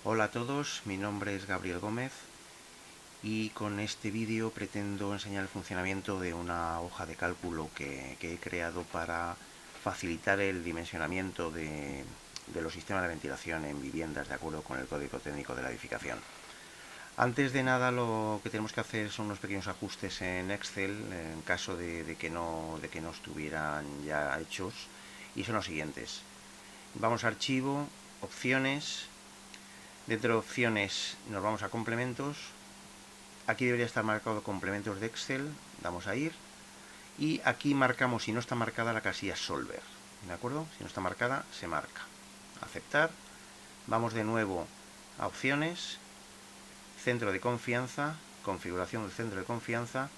Hola a todos, mi nombre es Gabriel Gómez y con este vídeo pretendo enseñar el funcionamiento de una hoja de cálculo que he creado para facilitar el dimensionamiento de los sistemas de ventilación en viviendas de acuerdo con el Código Técnico de la Edificación. Antes de nada lo que tenemos que hacer son unos pequeños ajustes en Excel en caso de que no estuvieran ya hechos, y son los siguientes. Vamos a archivo, opciones. Dentro de opciones nos vamos a complementos. Aquí debería estar marcado complementos de Excel. Damos a ir. Y aquí marcamos, si no está marcada, la casilla Solver. ¿De acuerdo? Si no está marcada, se marca. Aceptar. Vamos de nuevo a opciones. Centro de confianza. Configuración del centro de confianza.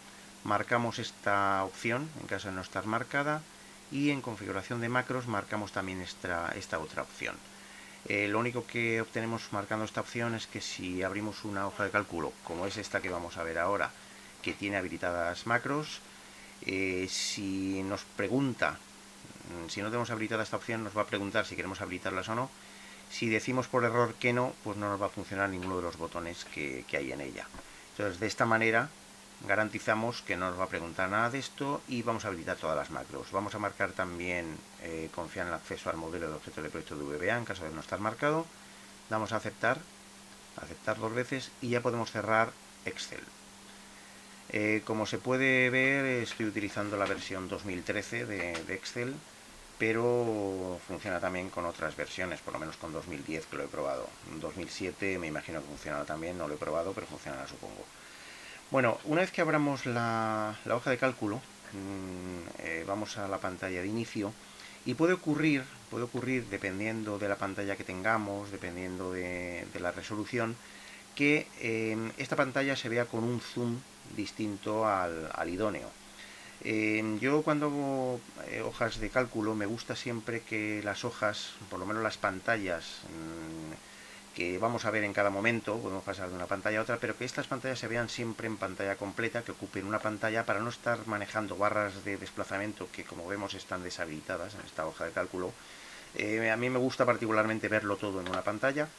Marcamos esta opción en caso de no estar marcada. Y en configuración de macros marcamos también esta otra opción. Lo único que obtenemos marcando esta opción es que si abrimos una hoja de cálculo, como es esta que vamos a ver ahora, que tiene habilitadas macros, si nos pregunta, si no tenemos habilitada esta opción, nos va a preguntar si queremos habilitarlas o no. Si decimos por error que no, pues no nos va a funcionar ninguno de los botones que hay en ella. Entonces, de esta manera garantizamos que no nos va a preguntar nada de esto y vamos a habilitar todas las macros. Vamos a marcar también confiar en el acceso al modelo de objeto de proyecto de VBA en caso de no estar marcado. Damos a aceptar dos veces y ya podemos cerrar Excel. Como se puede ver, estoy utilizando la versión 2013 de Excel, pero funciona también con otras versiones, por lo menos con 2010 que lo he probado. En 2007 me imagino que funcionará también, no lo he probado, pero funcionará, supongo. Bueno, una vez que abramos la hoja de cálculo, vamos a la pantalla de inicio y puede ocurrir, dependiendo de la pantalla que tengamos, dependiendo de la resolución, que esta pantalla se vea con un zoom distinto al idóneo. Yo cuando hago hojas de cálculo me gusta siempre que las hojas, por lo menos las pantallas que vamos a ver en cada momento, podemos pasar de una pantalla a otra, pero que estas pantallas se vean siempre en pantalla completa, que ocupen una pantalla para no estar manejando barras de desplazamiento que, como vemos, están deshabilitadas en esta hoja de cálculo. A mí me gusta particularmente verlo todo en una pantalla,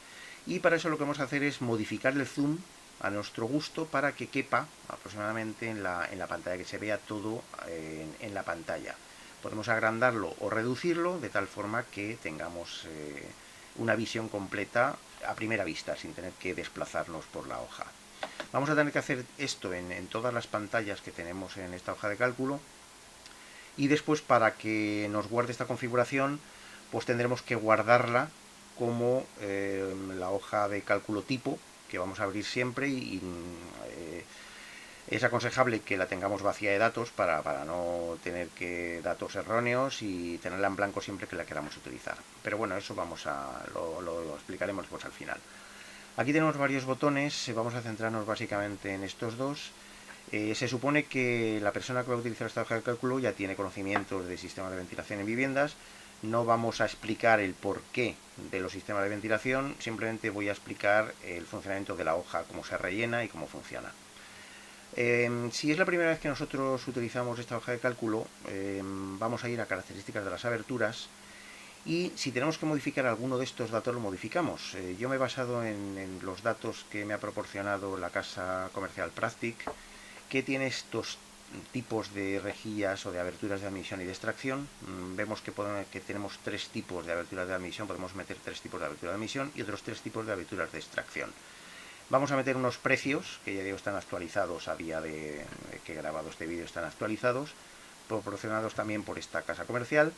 y para eso lo que vamos a hacer es modificar el zoom a nuestro gusto para que quepa aproximadamente en la pantalla, que se vea todo en la pantalla. Podemos agrandarlo o reducirlo de tal forma que tengamos una visión completa a primera vista, sin tener que desplazarnos por la hoja. Vamos a tener que hacer esto en todas las pantallas que tenemos en esta hoja de cálculo, y después, para que nos guarde esta configuración, pues tendremos que guardarla como la hoja de cálculo tipo que vamos a abrir siempre, y es aconsejable que la tengamos vacía de datos para no tener datos erróneos y tenerla en blanco siempre que la queramos utilizar. Pero bueno, eso lo explicaremos pues al final. Aquí tenemos varios botones, vamos a centrarnos básicamente en estos dos. Se supone que la persona que va a utilizar esta hoja de cálculo ya tiene conocimientos de sistemas de ventilación en viviendas. No vamos a explicar el porqué de los sistemas de ventilación, simplemente voy a explicar el funcionamiento de la hoja, cómo se rellena y cómo funciona. Si es la primera vez que nosotros utilizamos esta hoja de cálculo, vamos a ir a características de las aberturas, y si tenemos que modificar alguno de estos datos lo modificamos. Yo me he basado en los datos que me ha proporcionado la casa comercial Practic, que tiene estos tipos de rejillas o de aberturas de admisión y de extracción. Vemos que tenemos tres tipos de aberturas de admisión, podemos meter tres tipos de abertura de admisión y otros tres tipos de aberturas de extracción. Vamos a meter unos precios, que ya digo están actualizados a día de que he grabado este vídeo, están actualizados, proporcionados también por esta casa comercial.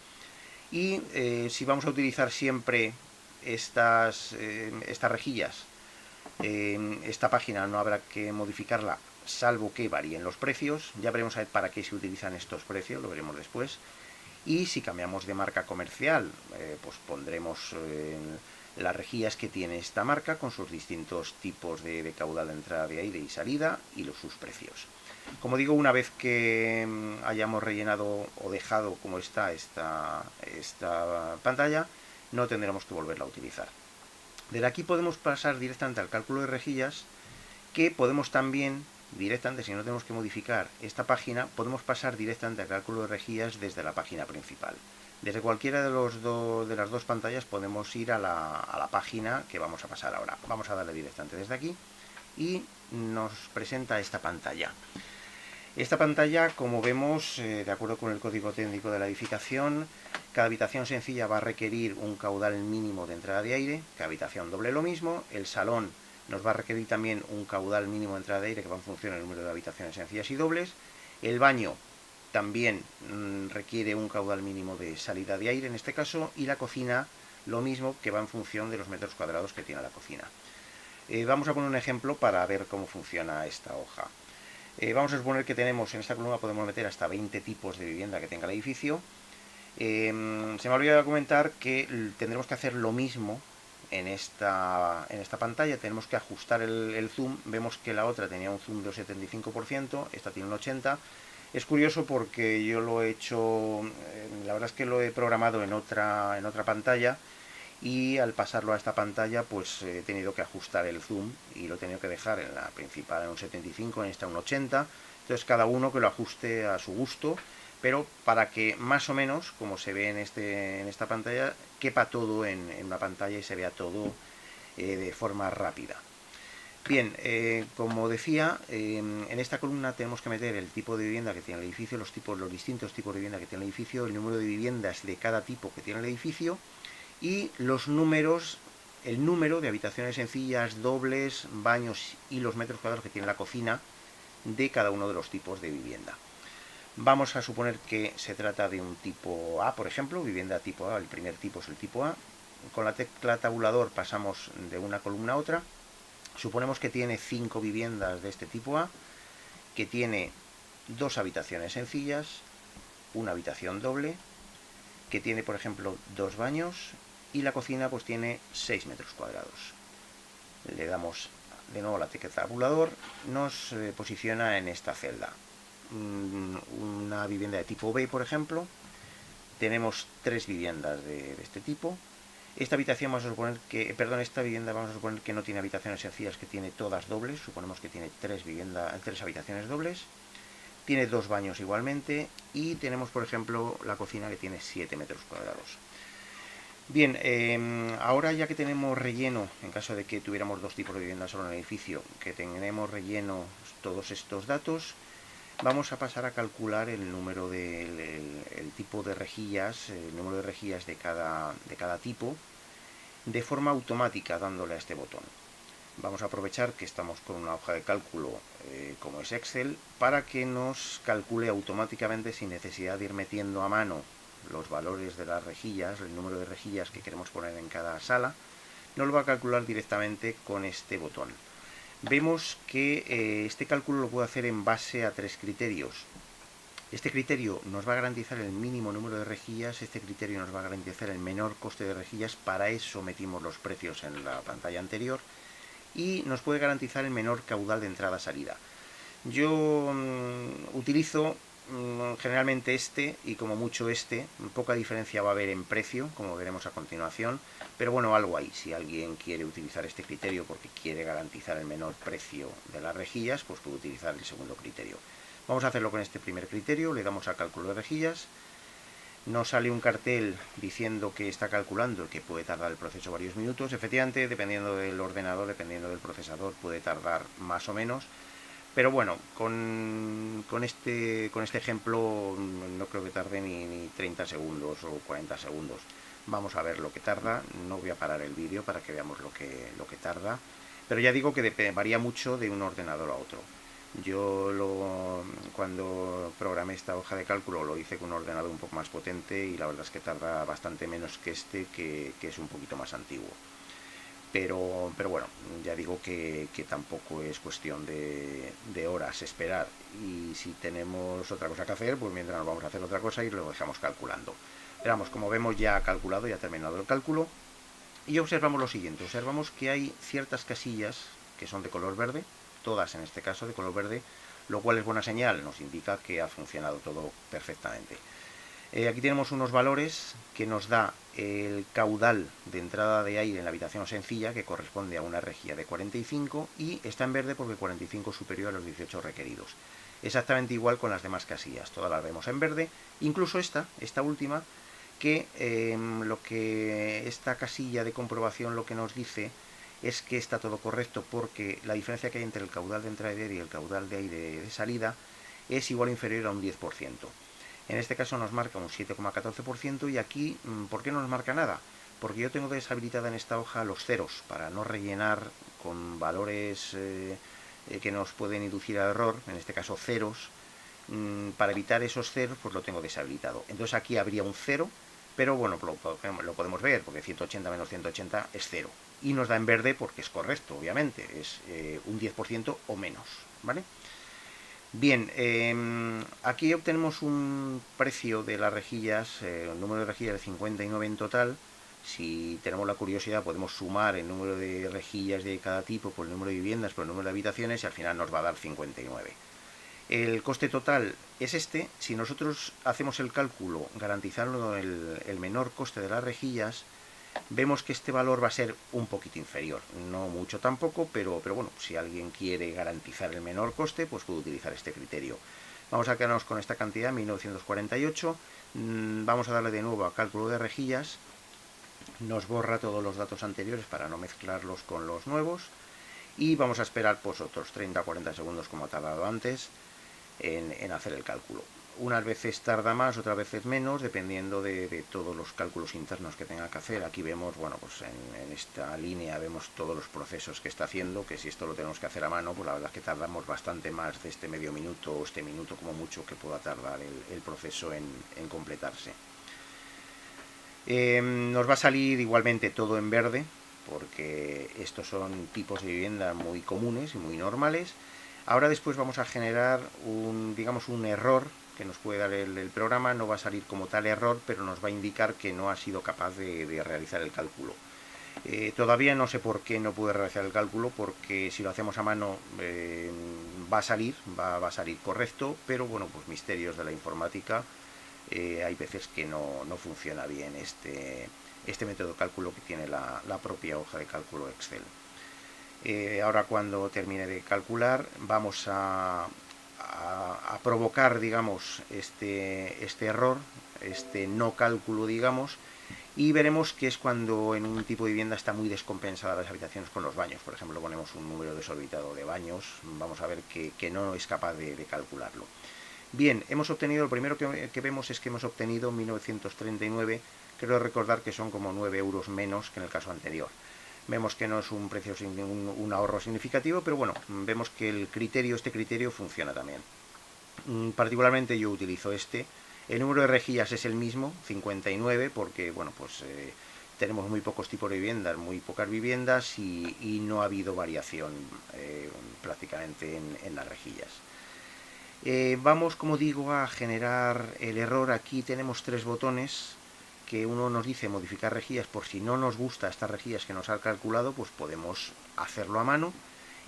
Y si vamos a utilizar siempre estas rejillas, esta página no habrá que modificarla, salvo que varíen los precios. Ya veremos a ver para qué se utilizan estos precios, lo veremos después. Y si cambiamos de marca comercial, pues pondremos las rejillas que tiene esta marca con sus distintos tipos de caudal de entrada de aire y salida y sus precios. Como digo, una vez que hayamos rellenado o dejado como está esta pantalla, no tendremos que volverla a utilizar. Desde aquí podemos pasar directamente al cálculo de rejillas, que podemos también directamente, si no tenemos que modificar esta página, podemos pasar directamente al cálculo de rejillas desde la página principal. Desde cualquiera de las dos pantallas podemos ir a la página que vamos a pasar ahora. Vamos a darle directamente desde aquí y nos presenta esta pantalla. Esta pantalla, como vemos, de acuerdo con el código técnico de la edificación, cada habitación sencilla va a requerir un caudal mínimo de entrada de aire, cada habitación doble lo mismo, el salón nos va a requerir también un caudal mínimo de entrada de aire que va en función del número de habitaciones sencillas y dobles, el baño también requiere un caudal mínimo de salida de aire en este caso, y la cocina lo mismo, que va en función de los metros cuadrados que tiene la cocina. Vamos a poner un ejemplo para ver cómo funciona esta hoja. Vamos a suponer que tenemos en esta columna, podemos meter hasta 20 tipos de vivienda que tenga el edificio. Se me ha olvidado comentar que tendremos que hacer lo mismo en esta pantalla. Tenemos que ajustar el zoom. Vemos que la otra tenía un zoom de 75%, esta tiene un 80%. Es curioso porque yo lo he hecho, la verdad es que lo he programado en otra pantalla, y al pasarlo a esta pantalla pues he tenido que ajustar el zoom y lo he tenido que dejar en la principal en un 75, en esta un 80. Entonces cada uno que lo ajuste a su gusto, pero para que más o menos, como se ve en esta pantalla, quepa todo en una pantalla y se vea todo de forma rápida. Bien, como decía, en esta columna tenemos que meter el tipo de vivienda que tiene el edificio, los distintos tipos de vivienda que tiene el edificio, el número de viviendas de cada tipo que tiene el edificio y los números, el número de habitaciones sencillas, dobles, baños y los metros cuadrados que tiene la cocina de cada uno de los tipos de vivienda. Vamos a suponer que se trata de un tipo A, por ejemplo, vivienda tipo A, el primer tipo es el tipo A. Con la tecla tabulador pasamos de una columna a otra. Suponemos que tiene 5 viviendas de este tipo A, que tiene 2 habitaciones sencillas, una habitación doble, que tiene, por ejemplo, 2 baños, y la cocina pues tiene 6 metros cuadrados. Le damos de nuevo la tecla tabulador, nos posiciona en esta celda. Una vivienda de tipo B, por ejemplo, tenemos 3 viviendas de este tipo. Esta habitación vamos a suponer que, esta vivienda vamos a suponer que no tiene habitaciones sencillas, que tiene todas dobles. Suponemos que tiene 3 habitaciones dobles. Tiene 2 baños igualmente y tenemos, por ejemplo, la cocina que tiene 7 metros cuadrados. Bien, ahora ya que tenemos relleno, en caso de que tuviéramos 2 tipos de vivienda solo en el edificio, que tenemos relleno todos estos datos, vamos a pasar a calcular el número el tipo de rejillas, el número de rejillas de cada tipo, de forma automática dándole a este botón. Vamos a aprovechar que estamos con una hoja de cálculo como es Excel, para que nos calcule automáticamente sin necesidad de ir metiendo a mano los valores de las rejillas, el número de rejillas que queremos poner en cada sala. Nos lo va a calcular directamente con este botón. Vemos que este cálculo lo puedo hacer en base a 3 criterios. Este criterio nos va a garantizar el mínimo número de rejillas, este criterio nos va a garantizar el menor coste de rejillas, para eso metimos los precios en la pantalla anterior, y nos puede garantizar el menor caudal de entrada-salida. Yo utilizo generalmente este, y como mucho este, poca diferencia va a haber en precio, como veremos a continuación, pero bueno, algo hay. Si alguien quiere utilizar este criterio porque quiere garantizar el menor precio de las rejillas, pues puede utilizar el segundo criterio. Vamos a hacerlo con este primer criterio, le damos a cálculo de rejillas, nos sale un cartel diciendo que está calculando, que puede tardar el proceso varios minutos. Efectivamente, dependiendo del ordenador, dependiendo del procesador, puede tardar más o menos. Pero bueno, con este ejemplo no creo que tarde ni 30 segundos o 40 segundos. Vamos a ver lo que tarda. No voy a parar el vídeo para que veamos lo que tarda. Pero ya digo que varía mucho de un ordenador a otro. Yo cuando programé esta hoja de cálculo lo hice con un ordenador un poco más potente, y la verdad es que tarda bastante menos que este, que es un poquito más antiguo. Pero bueno, ya digo que tampoco es cuestión de horas esperar, y si tenemos otra cosa que hacer, pues mientras nos vamos a hacer otra cosa y lo dejamos calculando. Pero vamos, como vemos, ya ha calculado, ya ha terminado el cálculo, y observamos lo siguiente. Observamos que hay ciertas casillas que son de color verde, todas en este caso de color verde, lo cual es buena señal, nos indica que ha funcionado todo perfectamente. Aquí tenemos unos valores que nos da el caudal de entrada de aire en la habitación sencilla, que corresponde a una rejilla de 45, y está en verde porque 45 es superior a los 18 requeridos. Exactamente igual con las demás casillas, todas las vemos en verde, incluso esta última, que lo que esta casilla de comprobación lo que nos dice es que está todo correcto, porque la diferencia que hay entre el caudal de entrada de aire y el caudal de aire de salida es igual o inferior a un 10%. En este caso nos marca un 7,14% y aquí, ¿por qué no nos marca nada? Porque yo tengo deshabilitada en esta hoja los ceros para no rellenar con valores que nos pueden inducir a error, en este caso ceros. Para evitar esos ceros, pues lo tengo deshabilitado. Entonces aquí habría un cero, pero bueno, lo podemos ver, porque 180 menos 180 es cero. Y nos da en verde porque es correcto, obviamente, es un 10% o menos, ¿vale? Bien, aquí obtenemos un precio de las rejillas, el número de rejillas de 59 en total. Si tenemos la curiosidad podemos sumar el número de rejillas de cada tipo por el número de viviendas, por el número de habitaciones y al final nos va a dar 59. El coste total es este. Si nosotros hacemos el cálculo garantizando el menor coste de las rejillas, vemos que este valor va a ser un poquito inferior, no mucho tampoco, pero bueno, si alguien quiere garantizar el menor coste, pues puede utilizar este criterio. Vamos a quedarnos con esta cantidad, 1948, vamos a darle de nuevo a cálculo de rejillas, nos borra todos los datos anteriores para no mezclarlos con los nuevos, y vamos a esperar pues otros 30 o 40 segundos como ha tardado antes en hacer el cálculo. Unas veces tarda más, otras veces menos, dependiendo de todos los cálculos internos que tenga que hacer. Aquí vemos, bueno, pues en esta línea vemos todos los procesos que está haciendo, que si esto lo tenemos que hacer a mano, pues la verdad es que tardamos bastante más de este medio minuto o este minuto como mucho que pueda tardar el proceso en completarse. Nos va a salir igualmente todo en verde, porque estos son tipos de vivienda muy comunes y muy normales. Ahora después vamos a generar digamos un error que nos puede dar el programa. No va a salir como tal error, pero nos va a indicar que no ha sido capaz de realizar el cálculo. Todavía no sé por qué no pude realizar el cálculo, porque si lo hacemos a mano va a salir correcto, pero bueno, pues misterios de la informática. Hay veces que no funciona bien este método de cálculo que tiene la propia hoja de cálculo Excel. Ahora cuando termine de calcular vamos a provocar, digamos, este error, este no cálculo, digamos, y veremos que es cuando en un tipo de vivienda está muy descompensada las habitaciones con los baños. Por ejemplo, ponemos un número desorbitado de baños, vamos a ver que no es capaz de calcularlo. Bien, hemos obtenido, lo primero que vemos es que hemos obtenido 1939, creo recordar que son como 9 euros menos que en el caso anterior. Vemos que no es un precio, un ahorro significativo, pero bueno, vemos que este criterio funciona también. Particularmente yo utilizo este. El número de rejillas es el mismo, 59, porque bueno, pues tenemos muy pocos tipos de viviendas, muy pocas viviendas y no ha habido variación prácticamente en las rejillas. Vamos, como digo, a generar el error. Aquí tenemos tres botones, que uno nos dice modificar rejillas. Por si no nos gusta estas rejillas que nos ha calculado, pues podemos hacerlo a mano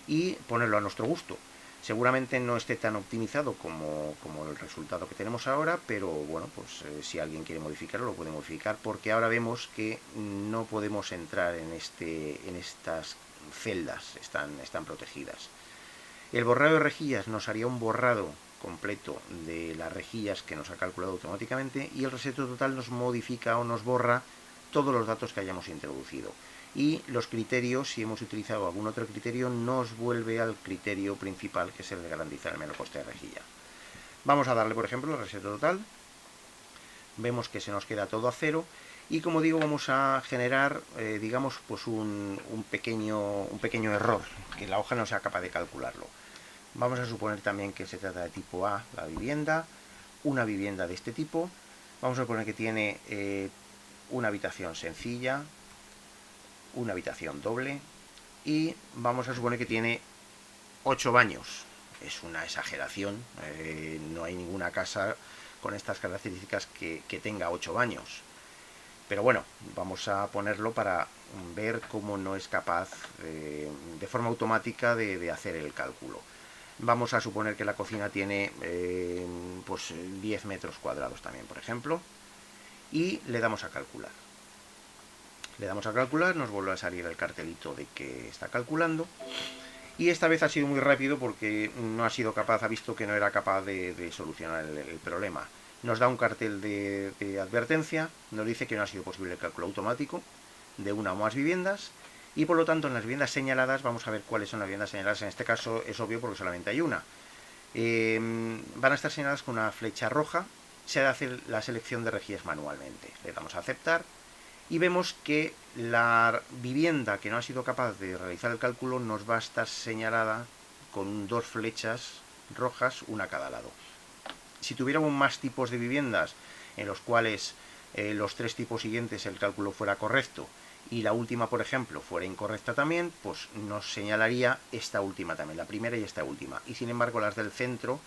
y ponerlo a nuestro gusto. Seguramente no esté tan optimizado como el resultado que tenemos ahora, pero bueno, pues si alguien quiere modificarlo, lo puede modificar, porque ahora vemos que no podemos entrar en estas celdas, están protegidas. El borrado de rejillas nos haría un borrado completo de las rejillas que nos ha calculado automáticamente, y el reseteo total nos modifica o nos borra todos los datos que hayamos introducido. Y los criterios, si hemos utilizado algún otro criterio, nos vuelve al criterio principal, que es el de garantizar el menor coste de rejilla. Vamos a darle, por ejemplo, el reseteo total. Vemos que se nos queda todo a cero. Y como digo, vamos a generar, digamos, pues un pequeño error, que la hoja no sea capaz de calcularlo. Vamos a suponer también que se trata de tipo A, la vivienda, una vivienda de este tipo. Vamos a suponer que tiene una habitación sencilla, una habitación doble, y vamos a suponer que tiene 8 baños. Es una exageración, no hay ninguna casa con estas características que tenga 8 baños. Pero bueno, vamos a ponerlo para ver cómo no es capaz de forma automática de hacer el cálculo. Vamos a suponer que la cocina tiene pues 10 metros cuadrados también, por ejemplo, y le damos a calcular. Le damos a calcular, nos vuelve a salir el cartelito de que está calculando, y esta vez ha sido muy rápido porque no ha sido capaz, ha visto que no era capaz de solucionar el problema. nos da un cartel de advertencia, nos dice que no ha sido posible el cálculo automático de una o más viviendas, y por lo tanto en las viviendas señaladas vamos a ver cuáles son las viviendas señaladas. En este caso es obvio porque solamente hay una. Van a estar señaladas con una flecha roja. Se ha de hacer la selección de rejillas manualmente. Le damos a aceptar y vemos que la vivienda que no ha sido capaz de realizar el cálculo nos va a estar señalada con dos flechas rojas, una a cada lado. Si tuviéramos más tipos de viviendas en los cuales los tres tipos siguientes el cálculo fuera correcto y la última, por ejemplo, fuera incorrecta también, pues nos señalaría esta última también, la primera y esta última. Y sin embargo, las del centro,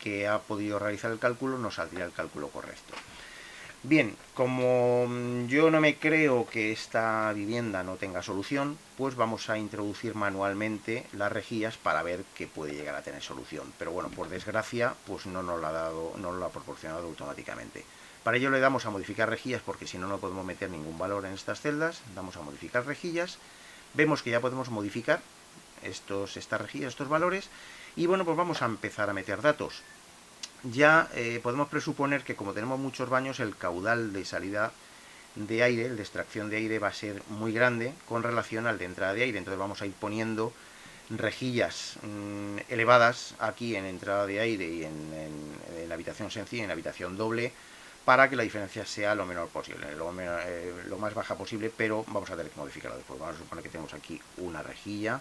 que ha podido realizar el cálculo, nos saldría el cálculo correcto. Bien, como yo no me creo que esta vivienda no tenga solución, pues vamos a introducir manualmente las rejillas para ver que puede llegar a tener solución. Pero bueno, por desgracia, pues no nos lo ha dado, no lo ha proporcionado automáticamente. Para ello le damos a modificar rejillas, porque si no, no podemos meter ningún valor en estas celdas. Damos a modificar rejillas. Vemos que ya podemos modificar estas rejillas, estos valores. Y bueno, pues vamos a empezar a meter datos. Ya podemos presuponer que como tenemos muchos baños, el caudal de salida de aire, el de extracción de aire, va a ser muy grande con relación al de entrada de aire. Entonces vamos a ir poniendo rejillas elevadas aquí en entrada de aire y en la habitación sencilla y en la habitación doble, para que la diferencia sea lo menor posible, lo más baja posible, pero vamos a tener que modificarlo después. Vamos a suponer que tenemos aquí una rejilla.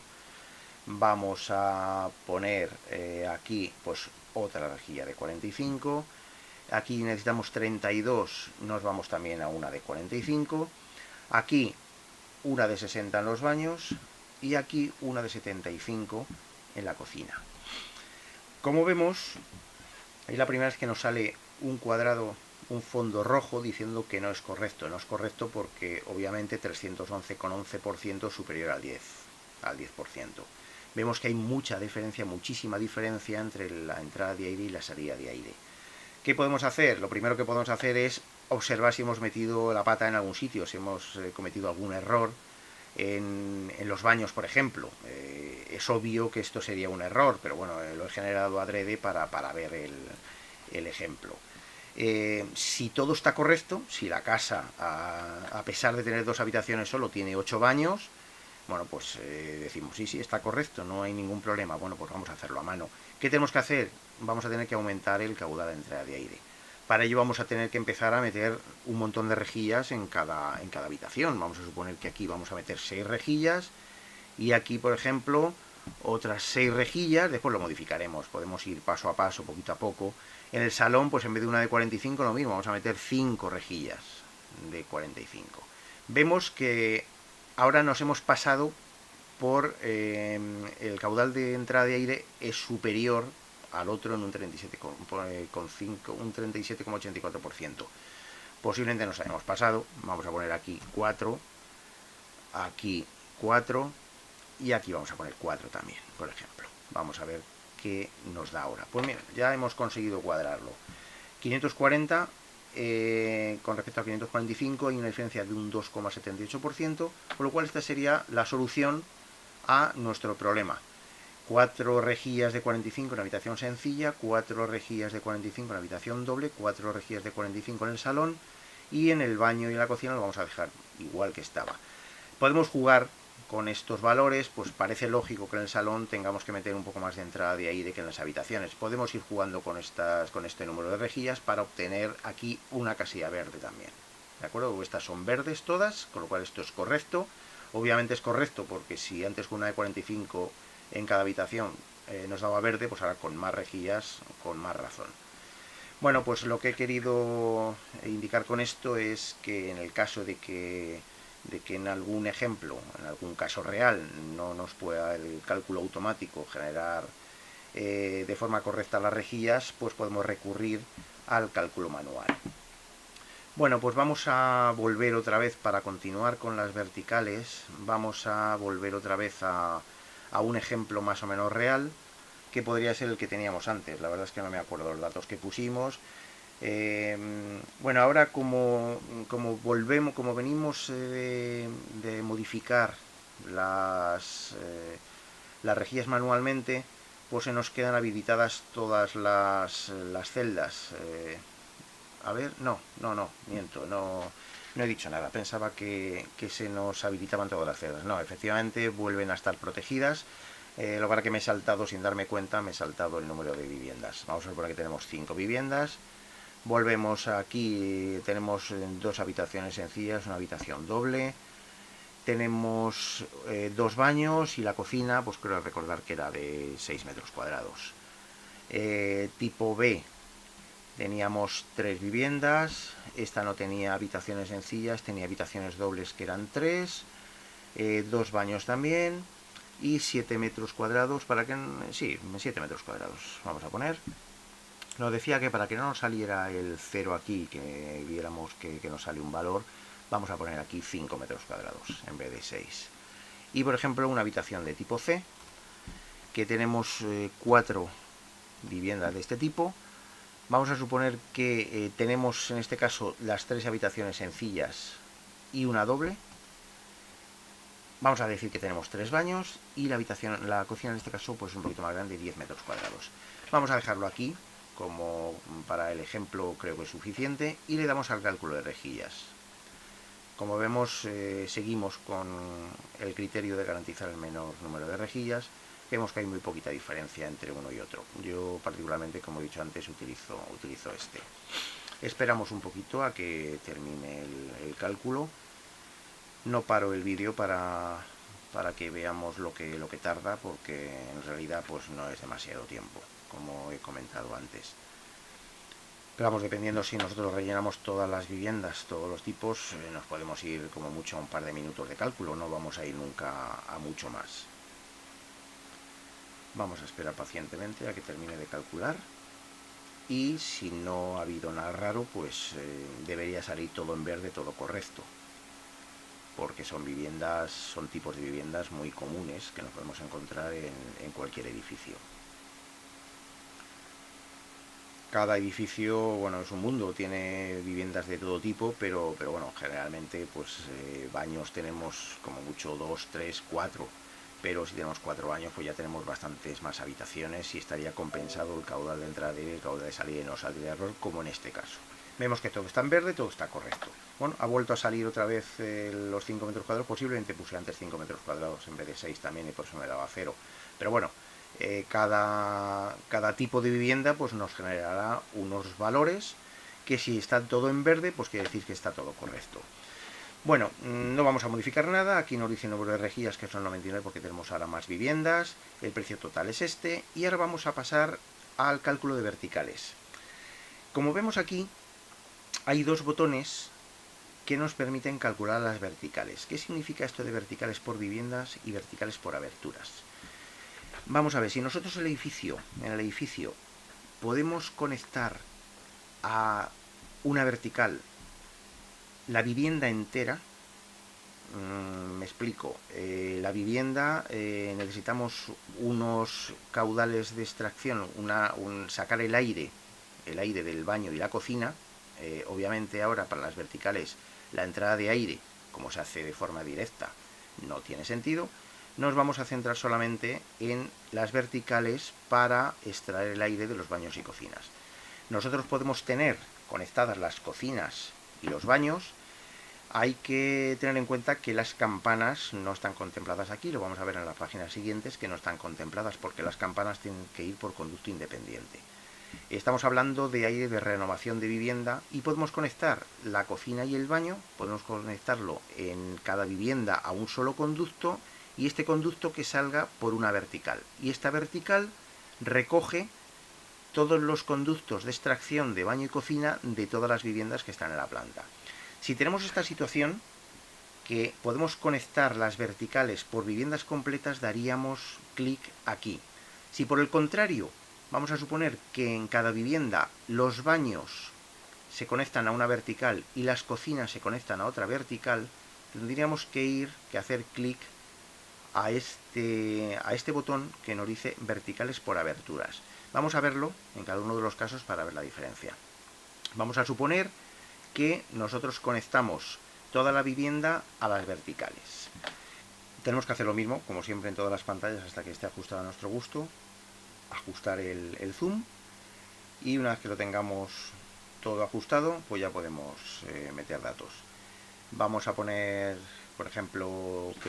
Vamos a poner aquí pues otra rejilla de 45. Aquí necesitamos 32, nos vamos también a una de 45. Aquí una de 60 en los baños y aquí una de 75 en la cocina. Como vemos, ahí la primera es que nos sale un cuadrado, un fondo rojo diciendo que no es correcto. No es correcto porque obviamente 311,11% es superior al 10%. Vemos que hay mucha diferencia, muchísima diferencia entre la entrada de aire y la salida de aire. ¿Qué podemos hacer? Lo primero que podemos hacer es observar si hemos metido la pata en algún sitio, si hemos cometido algún error en los baños, por ejemplo. Es obvio que esto sería un error, pero bueno, lo he generado adrede para ver el ejemplo. Si todo está correcto, si la casa, a pesar de tener 2 habitaciones solo, tiene 8 baños, bueno, pues decimos, sí, está correcto, no hay ningún problema. Bueno, pues vamos a hacerlo a mano. ¿Qué tenemos que hacer? Vamos a tener que aumentar el caudal de entrada de aire. Para ello vamos a tener que empezar a meter un montón de rejillas en cada habitación. Vamos a suponer que aquí vamos a meter 6 rejillas y aquí, por ejemplo, otras 6 rejillas. Después lo modificaremos, podemos ir paso a paso, poquito a poco. En el salón, pues en vez de una de 45, lo mismo, vamos a meter 5 rejillas de 45. Vemos que ahora nos hemos pasado por el caudal de entrada de aire es superior al otro en un 37,84%. Posiblemente nos hayamos pasado. Vamos a poner aquí 4, aquí 4 y aquí vamos a poner 4 también, por ejemplo. Vamos a ver qué nos da ahora. Pues mira, ya hemos conseguido cuadrarlo. 540 con respecto a 545 hay una diferencia de un 2,78%, por lo cual esta sería la solución a nuestro problema. 4 rejillas de 45 en habitación sencilla, 4 rejillas de 45 en habitación doble, 4 rejillas de 45 en el salón, y en el baño y en la cocina lo vamos a dejar igual que estaba. Podemos jugar con estos valores, pues parece lógico que en el salón tengamos que meter un poco más de entrada de aire que en las habitaciones. Podemos ir jugando con este número de rejillas para obtener aquí una casilla verde también. ¿De acuerdo? Estas son verdes todas, con lo cual esto es correcto. Obviamente es correcto porque si antes con una de 45 en cada habitación nos daba verde, pues ahora con más rejillas, con más razón. Bueno, pues lo que he querido indicar con esto es que en el caso de que en algún ejemplo, en algún caso real, no nos pueda el cálculo automático generar de forma correcta las rejillas, pues podemos recurrir al cálculo manual. Bueno, pues vamos a volver otra vez para continuar con las verticales. Vamos a volver otra vez a un ejemplo más o menos real, que podría ser el que teníamos antes. La verdad es que no me acuerdo los datos que pusimos. Bueno, ahora como venimos de modificar las rejillas manualmente, pues se nos quedan habilitadas todas las celdas. A ver, no, miento, no he dicho nada. Pensaba que se nos habilitaban todas las celdas. No, efectivamente vuelven a estar protegidas. Lo para que me he saltado sin darme cuenta, me he saltado el número de viviendas. Vamos a ver, por aquí tenemos 5 viviendas. Volvemos aquí, tenemos 2 habitaciones sencillas, una habitación doble. Tenemos 2 baños y la cocina, pues creo recordar que era de 6 metros cuadrados. Tipo B, teníamos 3 viviendas. Esta no tenía habitaciones sencillas, tenía habitaciones dobles que eran 3. 2 baños también. Y 7 metros cuadrados para que... Sí, 7 metros cuadrados vamos a poner. Nos decía que para que no nos saliera el 0 aquí, que viéramos que nos sale un valor, vamos a poner aquí 5 metros cuadrados en vez de 6. Y por ejemplo una habitación de tipo C, que tenemos 4 viviendas de este tipo. Vamos a suponer que tenemos en este caso las 3 habitaciones sencillas y una doble. Vamos a decir que tenemos 3 baños y la cocina en este caso pues un poquito más grande, 10 metros cuadrados. Vamos a dejarlo aquí, como para el ejemplo creo que es suficiente, y le damos al cálculo de rejillas. Como vemos, seguimos con el criterio de garantizar el menor número de rejillas. Vemos que hay muy poquita diferencia entre uno y otro. Yo particularmente, como he dicho antes, utilizo este. Esperamos un poquito a que termine el cálculo. No paro el vídeo para que veamos lo que tarda, porque en realidad pues no es demasiado tiempo, como he comentado antes. Pero vamos, dependiendo si nosotros rellenamos todas las viviendas, todos los tipos, nos podemos ir como mucho a un par de minutos de cálculo, no vamos a ir nunca a mucho más. Vamos a esperar pacientemente a que termine de calcular. Y si no ha habido nada raro, pues debería salir todo en verde, todo correcto. Porque son tipos de viviendas muy comunes que nos podemos encontrar en cualquier edificio. Cada edificio, bueno, es un mundo, tiene viviendas de todo tipo, pero bueno, generalmente pues baños tenemos como mucho 2, 3, 4, pero si tenemos 4 baños pues ya tenemos bastantes más habitaciones y estaría compensado el caudal de entrada y el caudal de salida y no saldría error, como en este caso. Vemos que todo está en verde, todo está correcto. Bueno, ha vuelto a salir otra vez los 5 metros cuadrados, posiblemente puse antes 5 metros cuadrados en vez de 6 también y por eso me daba 0. Pero bueno, cada tipo de vivienda pues nos generará unos valores que si está todo en verde pues quiere decir que está todo correcto. Bueno, no vamos a modificar nada, aquí nos dice el número de rejillas que son 99 porque tenemos ahora más viviendas, el precio total es este y ahora vamos a pasar al cálculo de verticales. Como vemos aquí hay 2 botones que nos permiten calcular las verticales. ¿Qué significa esto de verticales por viviendas y verticales por aberturas? Vamos a ver, si nosotros en el edificio podemos conectar a una vertical la vivienda entera, me explico, la vivienda necesitamos unos caudales de extracción, sacar el aire del baño y la cocina. Obviamente ahora para las verticales la entrada de aire, como se hace de forma directa, no tiene sentido. Nos vamos a centrar solamente en las verticales para extraer el aire de los baños y cocinas. Nosotros podemos tener conectadas las cocinas y los baños. Hay que tener en cuenta que las campanas no están contempladas aquí, lo vamos a ver en las páginas siguientes, que no están contempladas porque las campanas tienen que ir por conducto independiente. Estamos hablando de aire de renovación de vivienda y podemos conectar la cocina y el baño, podemos conectarlo en cada vivienda a un solo conducto y este conducto que salga por una vertical. Y esta vertical recoge todos los conductos de extracción de baño y cocina de todas las viviendas que están en la planta. Si tenemos esta situación, que podemos conectar las verticales por viviendas completas, daríamos clic aquí. Si por el contrario, vamos a suponer que en cada vivienda los baños se conectan a una vertical y las cocinas se conectan a otra vertical, tendríamos que hacer clic a este botón que nos dice verticales por aberturas. Vamos a verlo en cada uno de los casos para ver la diferencia. Vamos a suponer que nosotros conectamos toda la vivienda a las verticales. Tenemos que hacer lo mismo, como siempre en todas las pantallas, hasta que esté ajustado a nuestro gusto. Ajustar el zoom y una vez que lo tengamos todo ajustado, pues ya podemos meter datos. Vamos a poner, por ejemplo, que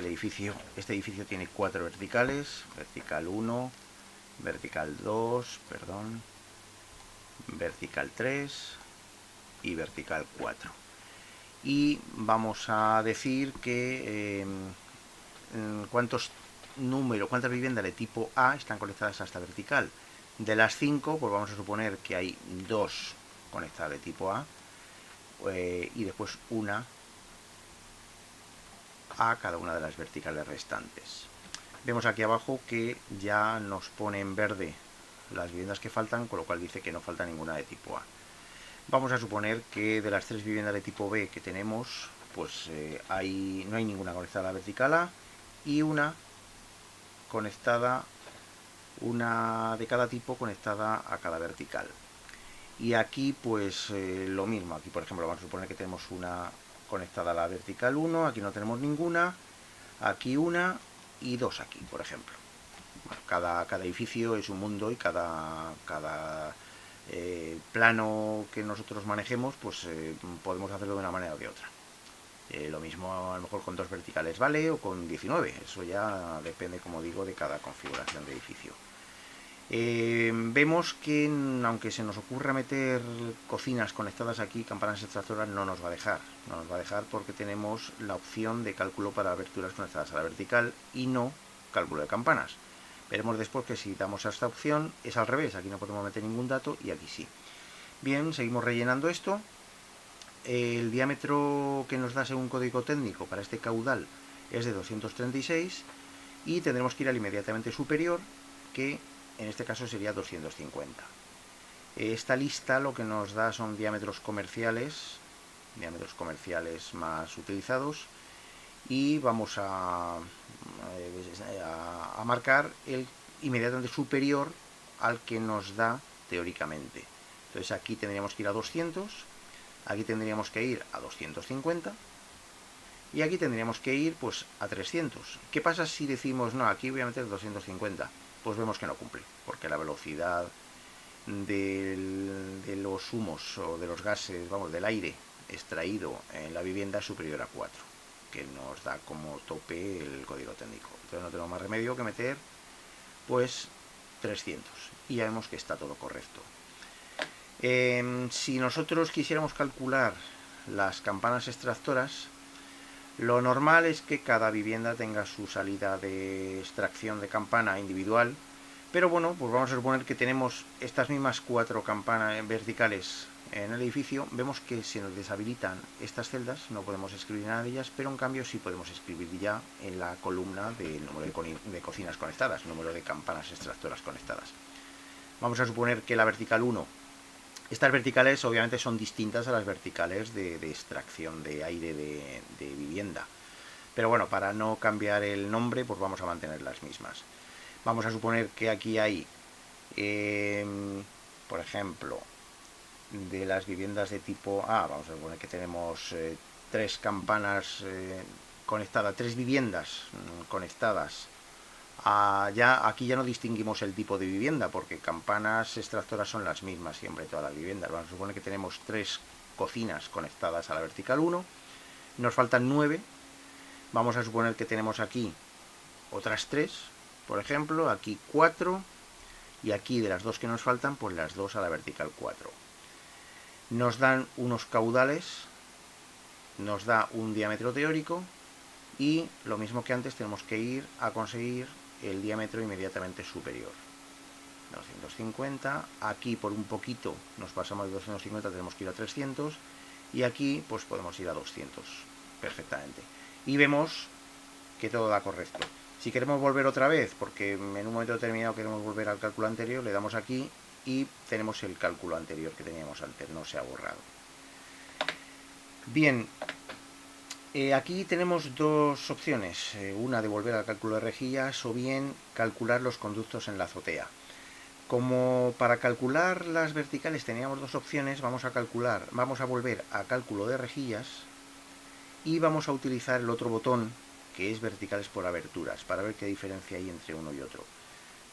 este edificio tiene 4 verticales, vertical 1, vertical 2, perdón, vertical 3 y vertical 4. Y vamos a decir que cuántas viviendas de tipo A están conectadas a esta vertical. De las 5, pues vamos a suponer que hay 2 conectadas de tipo A y después una a cada una de las verticales restantes. Vemos aquí abajo que ya nos pone en verde las viviendas que faltan, con lo cual dice que no falta ninguna de tipo A. Vamos a suponer que de las 3 viviendas de tipo B que tenemos, pues no hay ninguna conectada a la vertical A y una conectada, una de cada tipo conectada a cada vertical. Y aquí pues lo mismo, aquí por ejemplo vamos a suponer que tenemos una conectada a la vertical 1, aquí no tenemos ninguna, aquí una y 2 aquí, por ejemplo. Bueno, cada edificio es un mundo y cada plano que nosotros manejemos, pues podemos hacerlo de una manera o de otra. Lo mismo a lo mejor con 2 verticales vale o con 19, eso ya depende, como digo, de cada configuración de edificio. Vemos que aunque se nos ocurra meter cocinas conectadas aquí, campanas extractoras no nos va a dejar. No nos va a dejar porque tenemos la opción de cálculo para aberturas conectadas a la vertical y no cálculo de campanas. Veremos después que si damos a esta opción es al revés, aquí no podemos meter ningún dato y aquí sí. Bien, seguimos rellenando esto. El diámetro que nos da según código técnico para este caudal es de 236 y tendremos que ir al inmediatamente superior, que en este caso sería 250. Esta lista lo que nos da son diámetros comerciales más utilizados, y vamos a marcar el inmediatamente superior al que nos da teóricamente. Entonces aquí tendríamos que ir a 200, aquí tendríamos que ir a 250 y aquí tendríamos que ir pues a 300. ¿Qué pasa si decimos no, aquí voy a meter 250? Pues vemos que no cumple, porque la velocidad de los humos o de los gases, vamos, del aire extraído en la vivienda es superior a 4, que nos da como tope el código técnico. Entonces no tenemos más remedio que meter pues 300 y ya vemos que está todo correcto. Si nosotros quisiéramos calcular las campanas extractoras, lo normal es que cada vivienda tenga su salida de extracción de campana individual, pero bueno, pues vamos a suponer que tenemos estas mismas 4 campanas verticales en el edificio. Vemos que se nos deshabilitan estas celdas, no podemos escribir nada de ellas, pero en cambio sí podemos escribir ya en la columna del número de cocinas conectadas, número de campanas extractoras conectadas. Vamos a suponer que la vertical 1, estas verticales obviamente son distintas a las verticales de extracción de aire de vivienda. Pero bueno, para no cambiar el nombre, pues vamos a mantener las mismas. Vamos a suponer que aquí hay, por ejemplo, de las viviendas de tipo A, vamos a suponer que tenemos 3 campanas conectadas, 3 viviendas conectadas. Aquí ya no distinguimos el tipo de vivienda, porque campanas extractoras son las mismas siempre todas las viviendas. Vamos a suponer que tenemos 3 cocinas conectadas a la vertical 1, nos faltan 9. Vamos a suponer que tenemos aquí otras 3, por ejemplo, aquí 4, y aquí de las 2 que nos faltan, pues las 2 a la vertical 4. Nos dan unos caudales, nos da un diámetro teórico, y lo mismo que antes tenemos que ir a conseguir el diámetro inmediatamente superior. 250, aquí por un poquito nos pasamos de 250, tenemos que ir a 300, y aquí pues podemos ir a 200 perfectamente. Y vemos que todo da correcto. Si queremos volver otra vez, porque en un momento determinado queremos volver al cálculo anterior, le damos aquí y tenemos el cálculo anterior que teníamos antes, no se ha borrado. Bien, aquí tenemos dos opciones, una de volver al cálculo de rejillas o bien calcular los conductos en la azotea. Como para calcular las verticales teníamos dos opciones, vamos a volver a cálculo de rejillas y vamos a utilizar el otro botón que es verticales por aberturas, para ver qué diferencia hay entre uno y otro.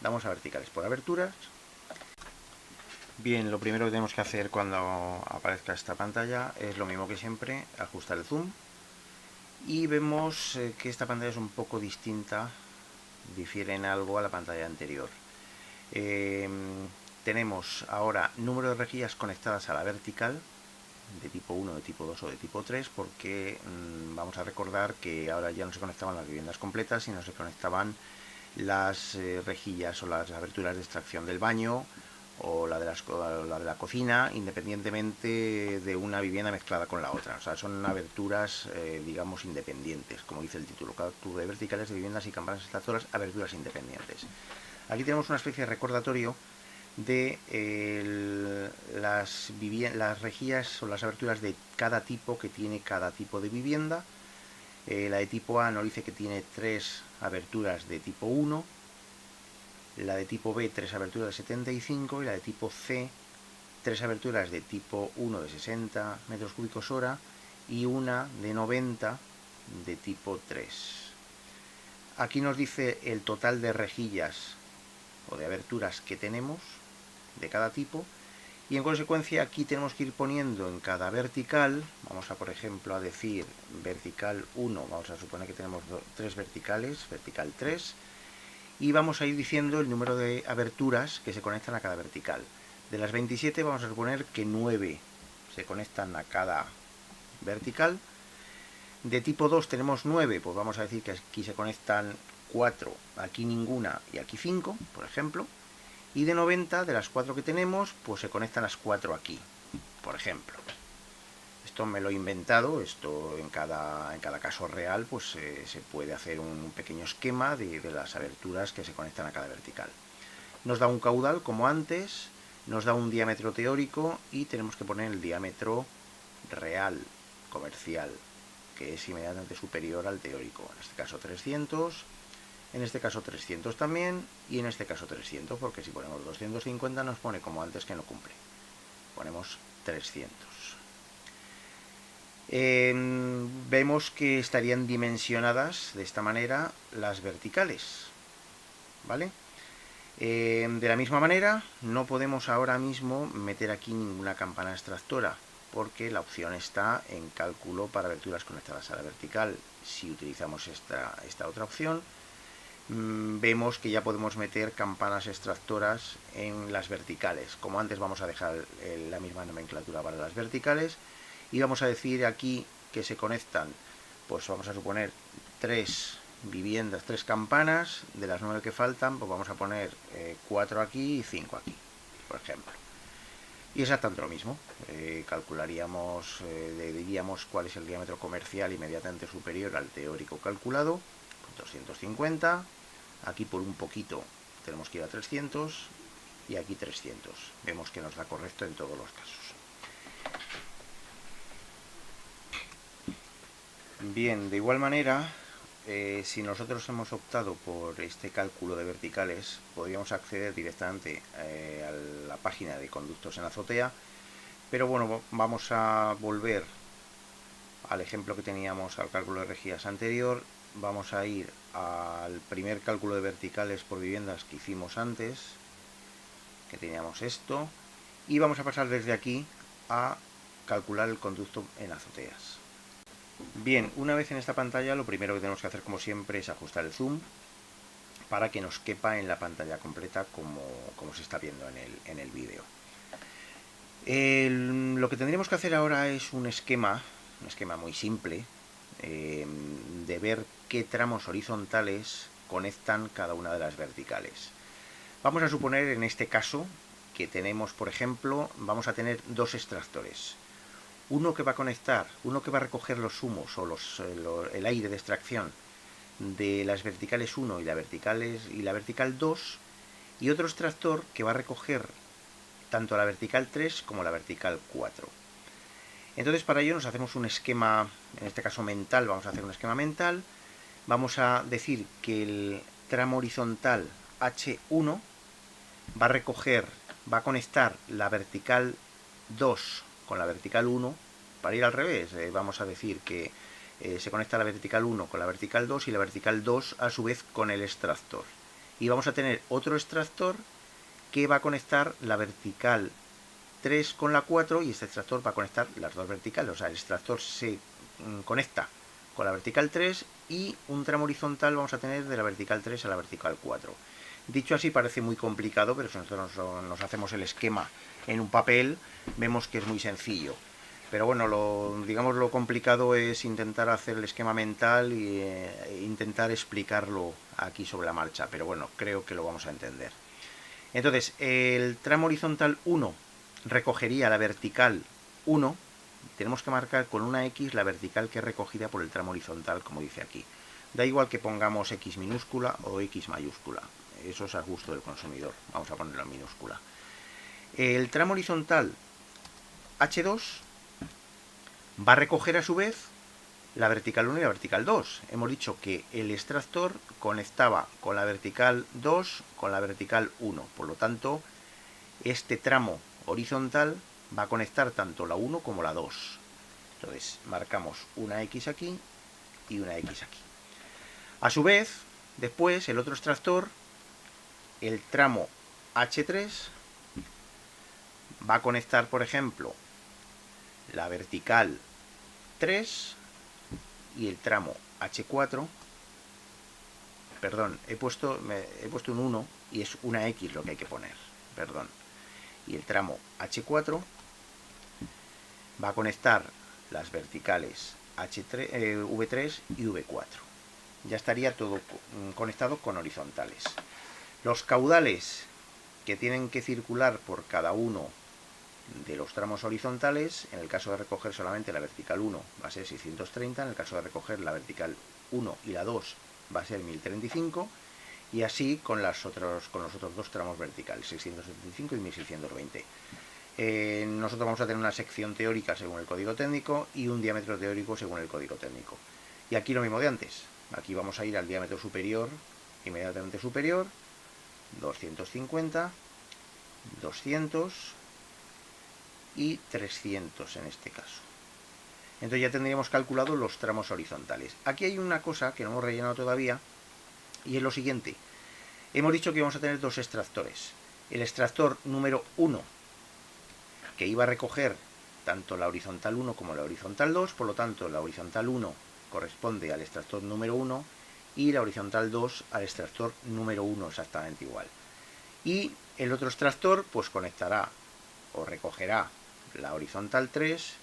Damos a verticales por aberturas Bien, lo primero que tenemos que hacer cuando aparezca esta pantalla es lo mismo que siempre, ajustar el zoom. Y vemos que esta pantalla es un poco distinta, difiere en algo a la pantalla anterior. Tenemos ahora número de rejillas conectadas a la vertical, de tipo 1, de tipo 2 o de tipo 3, porque vamos a recordar que ahora ya no se conectaban las viviendas completas, sino se conectaban las rejillas o las aberturas de extracción del baño o la de la cocina, independientemente de una vivienda mezclada con la otra. O sea, son aberturas, digamos, independientes, como dice el título. Cálculo de verticales de viviendas y campanas extractoras, aberturas independientes. Aquí tenemos una especie de recordatorio de las rejillas o las aberturas de cada tipo que tiene cada tipo de vivienda. La de tipo A nos dice que tiene 3 aberturas de tipo 1, la de tipo B 3 aberturas de 75 y la de tipo C 3 aberturas de tipo 1 de 60 metros cúbicos hora y una de 90 de tipo 3. Aquí nos dice el total de rejillas o de aberturas que tenemos de cada tipo, y en consecuencia aquí tenemos que ir poniendo en cada vertical, vamos a por ejemplo a decir vertical 1, vamos a suponer que tenemos 3 verticales, vertical 3, y vamos a ir diciendo el número de aberturas que se conectan a cada vertical. De las 27 vamos a suponer que 9 se conectan a cada vertical. De tipo 2 tenemos 9, pues vamos a decir que aquí se conectan 4, aquí ninguna y aquí 5, por ejemplo. Y de 90, de las 4 que tenemos, pues se conectan las 4 aquí, por ejemplo. Esto me lo he inventado, esto en cada caso real, pues se puede hacer un pequeño esquema de las aberturas que se conectan a cada vertical. Nos da un caudal, como antes, nos da un diámetro teórico y tenemos que poner el diámetro real, comercial, que es inmediatamente superior al teórico. En este caso 300, en este caso 300 también, y en este caso 300, porque si ponemos 250 nos pone como antes que no cumple. Ponemos 300. Vemos que estarían dimensionadas de esta manera las verticales, ¿vale? De la misma manera, no podemos ahora mismo meter aquí ninguna campana extractora, porque la opción está en cálculo para aberturas conectadas a la vertical. Si utilizamos esta otra opción, vemos que ya podemos meter campanas extractoras en las verticales. Como antes, vamos a dejar la misma nomenclatura para las verticales y vamos a decir aquí que se conectan, pues vamos a suponer 3 viviendas, 3 campanas. De las 9 que faltan, pues vamos a poner 4 aquí y 5 aquí, por ejemplo. Y exactamente lo mismo, calcularíamos, diríamos cuál es el diámetro comercial inmediatamente superior al teórico calculado, 250, aquí por un poquito tenemos que ir a 300 y aquí 300. Vemos que nos da correcto en todos los casos. Bien, de igual manera, si nosotros hemos optado por este cálculo de verticales, podríamos acceder directamente a la página de conductos en la azotea, pero bueno, vamos a volver al ejemplo que teníamos, al cálculo de rejillas anterior. Vamos a ir al primer cálculo de verticales por viviendas que hicimos antes, que teníamos esto, y vamos a pasar desde aquí a calcular el conducto en azoteas. Bien, una vez en esta pantalla, lo primero que tenemos que hacer, como siempre, es ajustar el zoom para que nos quepa en la pantalla completa como se está viendo en el vídeo. Lo que tendríamos que hacer ahora es un esquema muy simple, de ver qué tramos horizontales conectan cada una de las verticales. Vamos a suponer en este caso que tenemos, por ejemplo, vamos a tener 2 extractores. Uno que va a recoger los humos o el aire de extracción de las verticales 1 y la vertical 2, y otro extractor que va a recoger tanto la vertical 3 como la vertical 4. Entonces, para ello nos hacemos un esquema, en este caso mental, vamos a hacer un esquema mental. Vamos a decir que el tramo horizontal H1 va a conectar la vertical 2 con la vertical 1. Para ir al revés, vamos a decir que se conecta la vertical 1 con la vertical 2 y la vertical 2 a su vez con el extractor. Y vamos a tener otro extractor que va a conectar la vertical 3 con la 4 y este extractor va a conectar las dos verticales. O sea, el extractor se conecta con la vertical 3 y un tramo horizontal vamos a tener de la vertical 3 a la vertical 4. Dicho así parece muy complicado, pero si nosotros nos hacemos el esquema en un papel, vemos que es muy sencillo. Pero bueno, digamos lo complicado es intentar hacer el esquema mental e intentar explicarlo aquí sobre la marcha. Pero bueno, creo que lo vamos a entender. Entonces, el tramo horizontal 1 recogería la vertical 1. Tenemos que marcar con una X la vertical que es recogida por el tramo horizontal, como dice aquí. Da igual que pongamos X minúscula o X mayúscula. Eso es a gusto del consumidor. Vamos a ponerlo en minúscula. El tramo horizontal H2 va a recoger a su vez la vertical 1 y la vertical 2. Hemos dicho que el extractor conectaba con la vertical 2 con la vertical 1. Por lo tanto, este tramo horizontal va a conectar tanto la 1 como la 2. Entonces, marcamos una X aquí y una X aquí. A su vez, después, el otro extractor, el tramo H3, va a conectar, por ejemplo, la vertical 3 y el tramo H4, perdón, he puesto un 1 y es una X lo que hay que poner, perdón. Y el tramo H4 va a conectar las verticales H3, V3 y V4. Ya estaría todo conectado con horizontales. Los caudales que tienen que circular por cada uno de los tramos horizontales, en el caso de recoger solamente la vertical 1 va a ser 630, en el caso de recoger la vertical 1 y la 2 va a ser 1035, y así con los otros dos tramos verticales, 675 y 1620. Nosotros vamos a tener una sección teórica según el código técnico y un diámetro teórico según el código técnico. Y aquí lo mismo de antes, aquí vamos a ir al diámetro superior, inmediatamente superior, 250, 200 y 300 en este caso. Entonces ya tendríamos calculado los tramos horizontales. Aquí hay una cosa que no hemos rellenado todavía y es lo siguiente. Hemos dicho que vamos a tener dos extractores. El extractor número 1, que iba a recoger tanto la horizontal 1 como la horizontal 2, por lo tanto la horizontal 1 corresponde al extractor número 1 y la horizontal 2 al extractor número 1 exactamente igual. Y el otro extractor pues conectará o recogerá la horizontal 3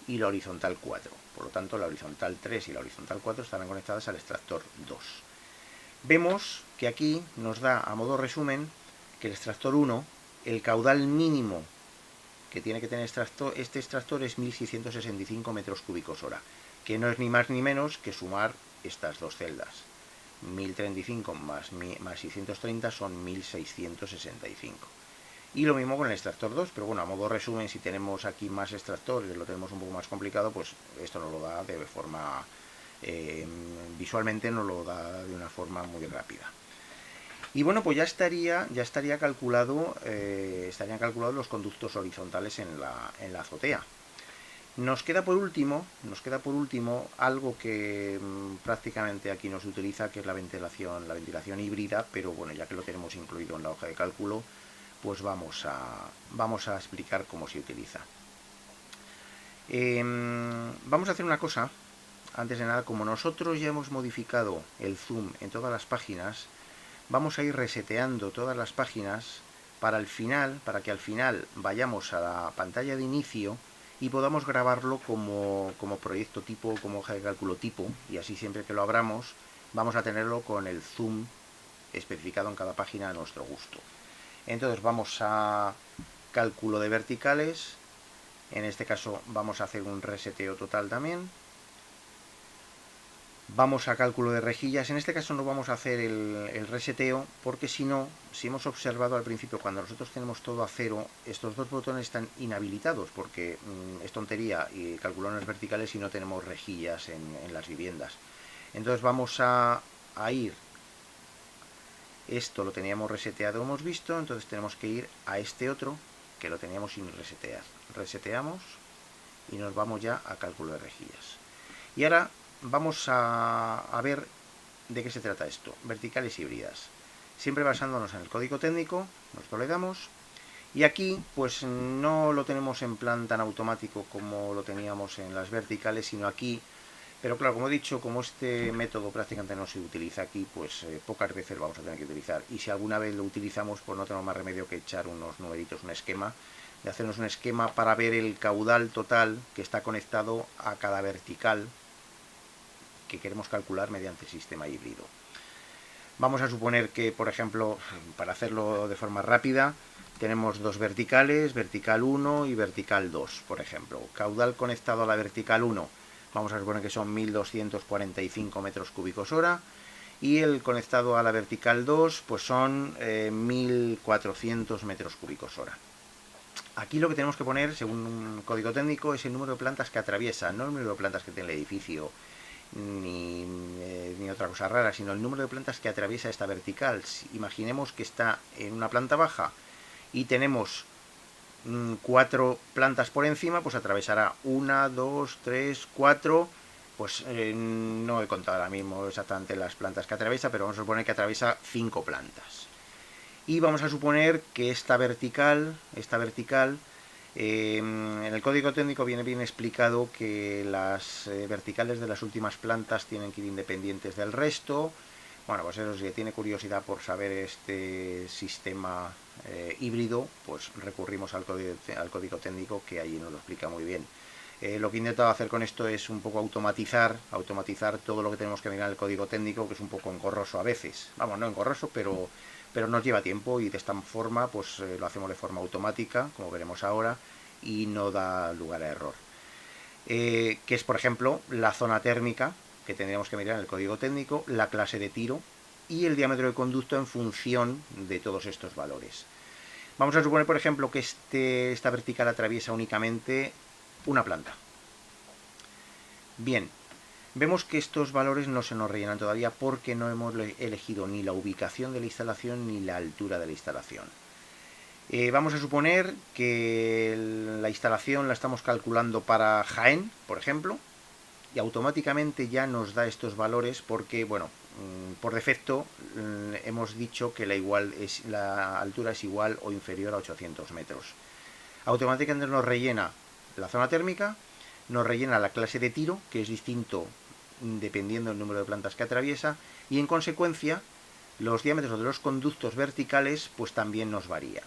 y la horizontal 4. Por lo tanto, la horizontal 3 y la horizontal 4 estarán conectadas al extractor 2. Vemos que aquí nos da, a modo resumen, que el extractor 1, el caudal mínimo que tiene que tener este extractor es 1665 metros cúbicos hora, que no es ni más ni menos que sumar estas dos celdas. 1035 más 630 son 1665. Y lo mismo con el extractor 2, pero bueno, a modo resumen, si tenemos aquí más extractores, lo tenemos un poco más complicado, pues esto nos lo da de forma, visualmente nos lo da de una forma muy rápida. Y bueno, pues ya estaría calculado, estarían calculados los conductos horizontales en la azotea. Nos queda por último algo que prácticamente aquí no se utiliza, que es la ventilación híbrida, pero bueno, ya que lo tenemos incluido en la hoja de cálculo, pues vamos a explicar cómo se utiliza. Vamos a hacer una cosa, antes de nada, como nosotros ya hemos modificado el zoom en todas las páginas, vamos a ir reseteando todas las páginas para que al final vayamos a la pantalla de inicio y podamos grabarlo como proyecto tipo, como hoja de cálculo tipo, y así siempre que lo abramos vamos a tenerlo con el zoom especificado en cada página a nuestro gusto. Entonces vamos a cálculo de verticales, en este caso vamos a hacer un reseteo total también. Vamos a cálculo de rejillas, en este caso no vamos a hacer el reseteo porque si no, si hemos observado al principio cuando nosotros tenemos todo a cero, estos dos botones están inhabilitados porque es tontería y calculones verticales si no tenemos rejillas en las viviendas. Entonces vamos a ir, esto lo teníamos reseteado, hemos visto, entonces tenemos que ir a este otro que lo teníamos sin resetear. Reseteamos y nos vamos ya a cálculo de rejillas. Y ahora vamos a ver de qué se trata esto. Verticales híbridas. Siempre basándonos en el código técnico, nosotros le damos Y aquí pues no lo tenemos en plan tan automático como lo teníamos en las verticales, sino aquí, pero claro, como he dicho, como este método prácticamente no se utiliza aquí, pues pocas veces vamos a tener que utilizar. Y si alguna vez lo utilizamos, pues no tenemos más remedio que echar unos numeritos, un esquema, de hacernos un esquema para ver el caudal total que está conectado a cada vertical que queremos calcular mediante el sistema híbrido. Vamos a suponer que, por ejemplo, para hacerlo de forma rápida, tenemos dos verticales, vertical 1 y vertical 2, por ejemplo. Caudal conectado a la vertical 1, vamos a suponer que son 1245 metros cúbicos hora, y el conectado a la vertical 2, pues son 1400 metros cúbicos hora. Aquí lo que tenemos que poner, según un código técnico, es el número de plantas que atraviesa, no el número de plantas que tiene el edificio, ni otra cosa rara, sino el número de plantas que atraviesa esta vertical. Imaginemos que está en una planta baja y tenemos 4 plantas por encima, pues atravesará 1, 2, 3, 4. Pues no he contado ahora mismo exactamente las plantas que atraviesa, pero vamos a suponer que atraviesa 5 plantas. Y vamos a suponer que esta vertical, en el código técnico viene bien explicado que las verticales de las últimas plantas tienen que ir independientes del resto. Bueno, pues eso, si tiene curiosidad por saber este sistema híbrido, pues recurrimos al código técnico, que allí nos lo explica muy bien. Lo que he intentado hacer con esto es un poco automatizar todo lo que tenemos que mirar en el código técnico, que es un poco engorroso a veces. Vamos, no engorroso, pero nos lleva tiempo, y de esta forma pues lo hacemos de forma automática, como veremos ahora, y no da lugar a error. Que es, por ejemplo, la zona térmica, que tendríamos que mirar en el código técnico, la clase de tiro y el diámetro de conducto en función de todos estos valores. Vamos a suponer, por ejemplo, que esta vertical atraviesa únicamente una planta. Bien, vemos que estos valores no se nos rellenan todavía porque no hemos elegido ni la ubicación de la instalación ni la altura de la instalación. Vamos a suponer que la instalación la estamos calculando para Jaén, por ejemplo, y automáticamente ya nos da estos valores porque, bueno, por defecto hemos dicho que la altura es igual o inferior a 800 metros. Automáticamente nos rellena la zona térmica, nos rellena la clase de tiro, que es distinto dependiendo del número de plantas que atraviesa, y en consecuencia los diámetros de los conductos verticales pues también nos varía.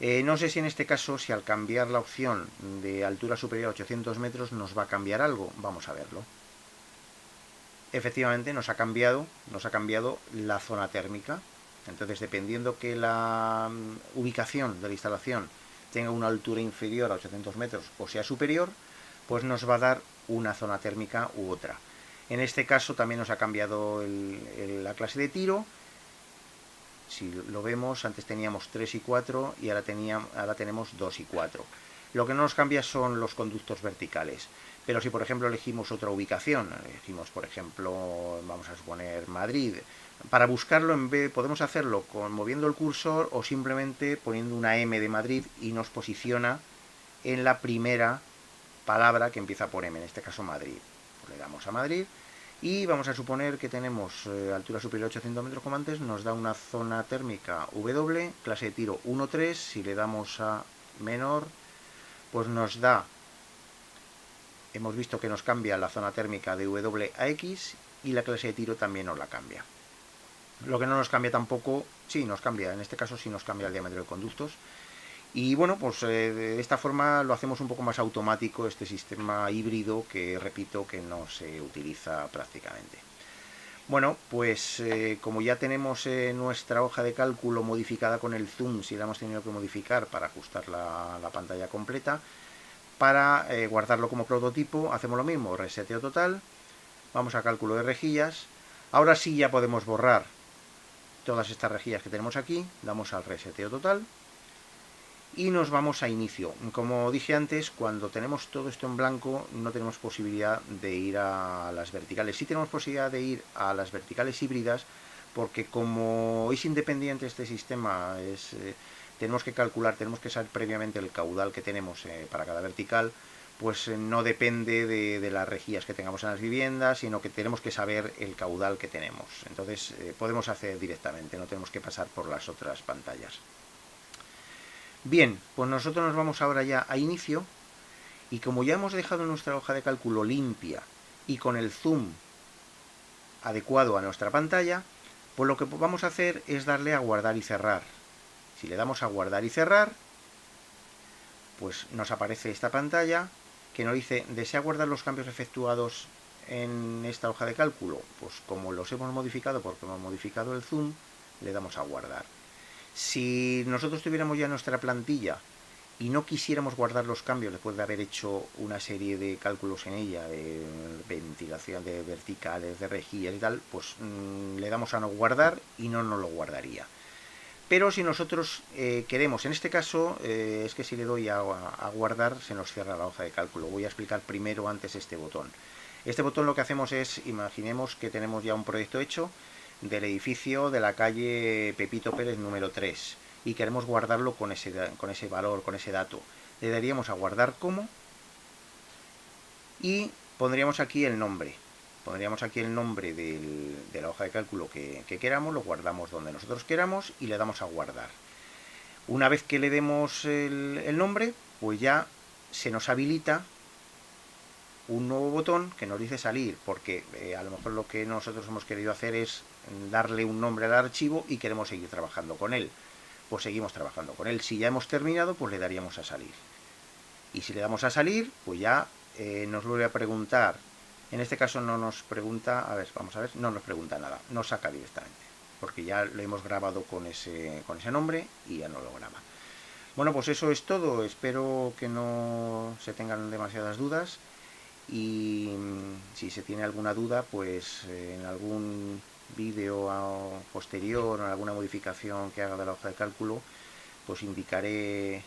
No sé si en este caso, si al cambiar la opción de altura superior a 800 metros nos va a cambiar algo. Vamos a verlo. Efectivamente nos ha cambiado la zona térmica. Entonces, dependiendo que la ubicación de la instalación tenga una altura inferior a 800 metros o sea superior, pues nos va a dar una zona térmica u otra. En este caso también nos ha cambiado la clase de tiro. Si lo vemos, antes teníamos 3 y 4 y ahora tenemos 2 y 4. Lo que no nos cambia son los conductos verticales. Pero si, por ejemplo, elegimos otra ubicación, elegimos, por ejemplo, vamos a suponer Madrid, para buscarlo podemos hacerlo moviendo el cursor o simplemente poniendo una M de Madrid, y nos posiciona en la primera palabra que empieza por M, en este caso Madrid. Pues le damos a Madrid. Y vamos a suponer que tenemos altura superior a 800 metros como antes, nos da una zona térmica W, clase de tiro 1,3, si le damos a menor, pues nos da, hemos visto que nos cambia la zona térmica de W a X, y la clase de tiro también nos la cambia. Lo que no nos cambia tampoco, sí nos cambia, en este caso sí nos cambia el diámetro de conductos. Y bueno, pues de esta forma lo hacemos un poco más automático, este sistema híbrido que, repito, que no se utiliza prácticamente. Bueno, pues como ya tenemos nuestra hoja de cálculo modificada con el zoom, si la hemos tenido que modificar para ajustar la pantalla completa, para guardarlo como prototipo hacemos lo mismo, reseteo total, vamos a cálculo de rejillas. Ahora sí ya podemos borrar todas estas rejillas que tenemos aquí, damos al reseteo total y nos vamos a inicio. Como dije antes, cuando tenemos todo esto en blanco no tenemos posibilidad de ir a las verticales. Sí tenemos posibilidad de ir a las verticales híbridas, porque como es independiente este sistema, tenemos que calcular, tenemos que saber previamente el caudal que tenemos para cada vertical, pues no depende de las rejillas que tengamos en las viviendas, sino que tenemos que saber el caudal que tenemos. Entonces podemos hacer directamente, no tenemos que pasar por las otras pantallas. Bien, pues nosotros nos vamos ahora ya a inicio, y como ya hemos dejado nuestra hoja de cálculo limpia y con el zoom adecuado a nuestra pantalla, pues lo que vamos a hacer es darle a guardar y cerrar. Si le damos a guardar y cerrar, pues nos aparece esta pantalla que nos dice: ¿desea guardar los cambios efectuados en esta hoja de cálculo? Pues como los hemos modificado porque hemos modificado el zoom, le damos a guardar. Si nosotros tuviéramos ya nuestra plantilla y no quisiéramos guardar los cambios después de haber hecho una serie de cálculos en ella, de ventilación, de verticales, de rejillas y tal, pues le damos a no guardar y no nos lo guardaría. Pero si nosotros queremos, en este caso, es que si le doy a guardar se nos cierra la hoja de cálculo. Voy a explicar primero antes este botón. Este botón lo que hacemos es, imaginemos que tenemos ya un proyecto hecho del edificio de la calle Pepito Pérez número 3 y queremos guardarlo con ese valor, con ese dato. Le daríamos a guardar como y pondríamos aquí el nombre. Pondríamos aquí el nombre de la hoja de cálculo que queramos, lo guardamos donde nosotros queramos y le damos a guardar. Una vez que le demos el nombre, pues ya se nos habilita un nuevo botón que nos dice salir, porque a lo mejor lo que nosotros hemos querido hacer es darle un nombre al archivo y queremos seguir trabajando con él. Pues seguimos trabajando con él. Si ya hemos terminado, pues le daríamos a salir. Y si le damos a salir, pues ya nos vuelve a preguntar. En este caso no nos pregunta, a ver, vamos a ver, no nos pregunta nada, nos saca directamente, porque ya lo hemos grabado con ese nombre y ya no lo graba. Bueno, pues eso es todo, espero que no se tengan demasiadas dudas y si se tiene alguna duda, pues en algún vídeo posterior o en alguna modificación que haga de la hoja de cálculo, pues indicaré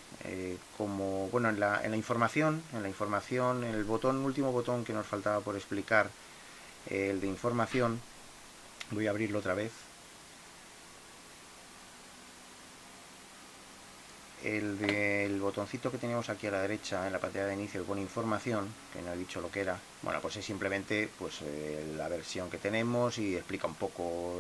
como, bueno, en la información, el botón, último botón que nos faltaba por explicar, el de información, voy a abrirlo otra vez. El botoncito que teníamos aquí a la derecha en la pantalla de inicio con información, que no he dicho lo que era, bueno, pues es simplemente pues la versión que tenemos y explica un poco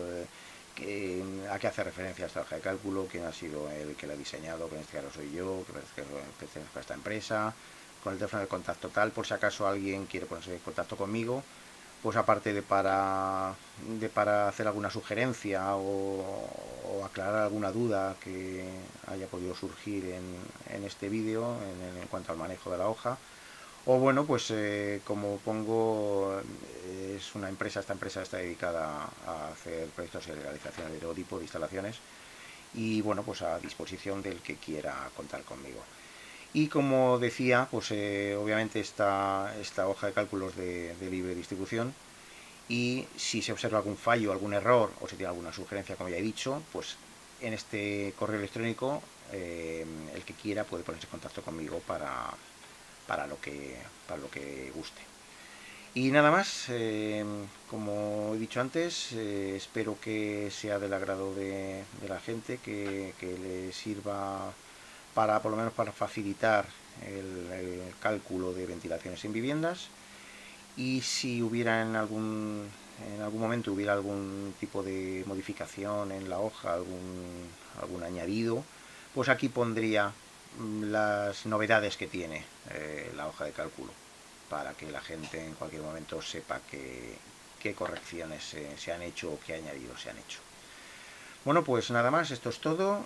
a qué hace referencia esta hoja de cálculo, quién ha sido el que la ha diseñado, que en este caso soy yo, que pertenezco a esta empresa, con el teléfono de contacto tal, por si acaso alguien quiere ponerse en contacto conmigo, pues aparte de para hacer alguna sugerencia o aclarar alguna duda que haya podido surgir en este vídeo en cuanto al manejo de la hoja, o bueno, pues como pongo, es una empresa, esta empresa está dedicada a hacer proyectos de legalización de todo tipo de instalaciones y bueno, pues a disposición del que quiera contar conmigo. Y como decía, pues obviamente esta hoja de cálculos de libre distribución, y si se observa algún fallo, algún error o se tiene alguna sugerencia, como ya he dicho, pues en este correo electrónico el que quiera puede ponerse en contacto conmigo para lo que guste. Y nada más, como he dicho antes, espero que sea del agrado de la gente, que le sirva para, por lo menos para facilitar el cálculo de ventilaciones en viviendas. Y si hubiera en algún momento hubiera algún tipo de modificación en la hoja, algún añadido, pues aquí pondría las novedades que tiene la hoja de cálculo, para que la gente en cualquier momento sepa qué correcciones se han hecho o qué añadidos se han hecho. Bueno, pues nada más, esto es todo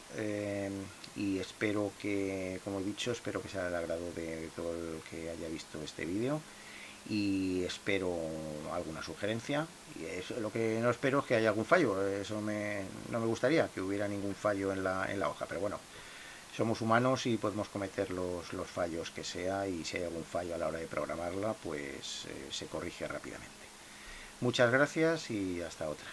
y espero que, como he dicho, espero que sea del agrado de todo el que haya visto este vídeo y espero alguna sugerencia. Y lo que no espero es que haya algún fallo, eso no me gustaría que hubiera ningún fallo en la hoja, pero bueno, somos humanos y podemos cometer los fallos que sea, y si hay algún fallo a la hora de programarla, pues se corrige rápidamente. Muchas gracias y hasta otra.